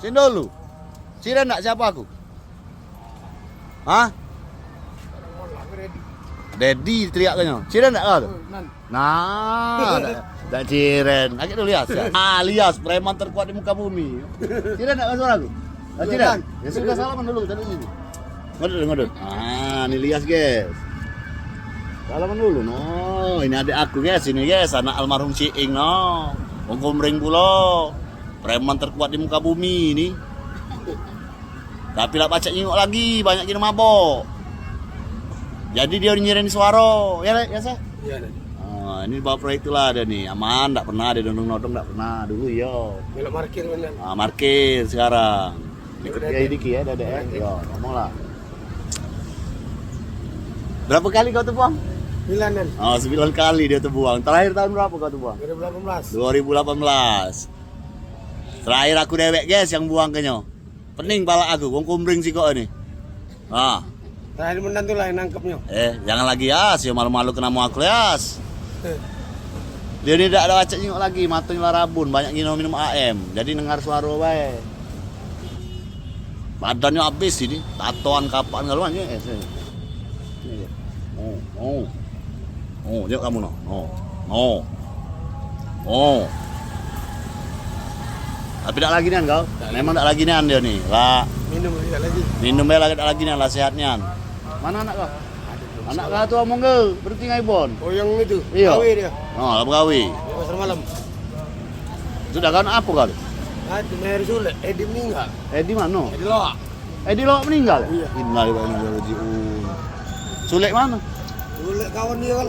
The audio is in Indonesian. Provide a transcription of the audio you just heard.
Sini dulu. Siren enggak siapa aku? Hah? Dedi teriaknya. Ciren enggak kau? Nah, enggak Ciren. Lagi dulu Lias. Ya? Lias, preman terkuat di muka bumi. Ciren enggak suara aku? Ciren. Ya sudah salaman dulu tadi sini. Ngodot. Ini Lias, guys. Salaman dulu. No, ini adik aku, guys. Ini, guys, anak almarhum Ciing, no. Wong Komering pulo. Preman terkuat di muka bumi ini. Tapi lah pacak nyingok lagi, banyak gini mabok. Jadi dia nyirin suara, ya sah? Iya. Ini bawa proyek itulah ada nih, aman, enggak pernah ada nodong enggak pernah dulu yo. Belok parkir bener. Markir sekarang. Ikut dia dikit ya, Dede ya. Yo, ngomong lah. Berapa kali kau tuh buang? 9-an. 9 kali dia tuh buang. Terakhir tahun berapa kau tuh buang? 2018. 2018. Terakhir aku dewek, guys, yang buang kenyo. Pening pala aku, wong Komering sih kok ini. Terakhir menantu lah yang nangkepnya. Jangan lagi Yas, ya malu-malu kena mau aku Yas. Dia ini tidak ada wacak nyingok lagi, matanya larabun, banyak minum AM, jadi dengar suara bae. Badannya habis ini, tatoan kapan kalau aja. Jauh kamu Tapi tidak lagi nian kau, memang tidak lagi nian dia nih, lah. Minum lagi tidak lagi nian lah sehatnya. Mana anak kau? Anak kau tuh omong ke, berarti ngai bon. Oh yang itu, iya. Gawe dia. Lah gawe. Pasar malam. Sudah kan apa kali? Di Meher Sule, Edi meninggal. Di mana? Edi Loak. Loak meninggal? Iya. Innalillahi wa inna ilaihi raji'un. Sule mana? Sule kawan dia kalau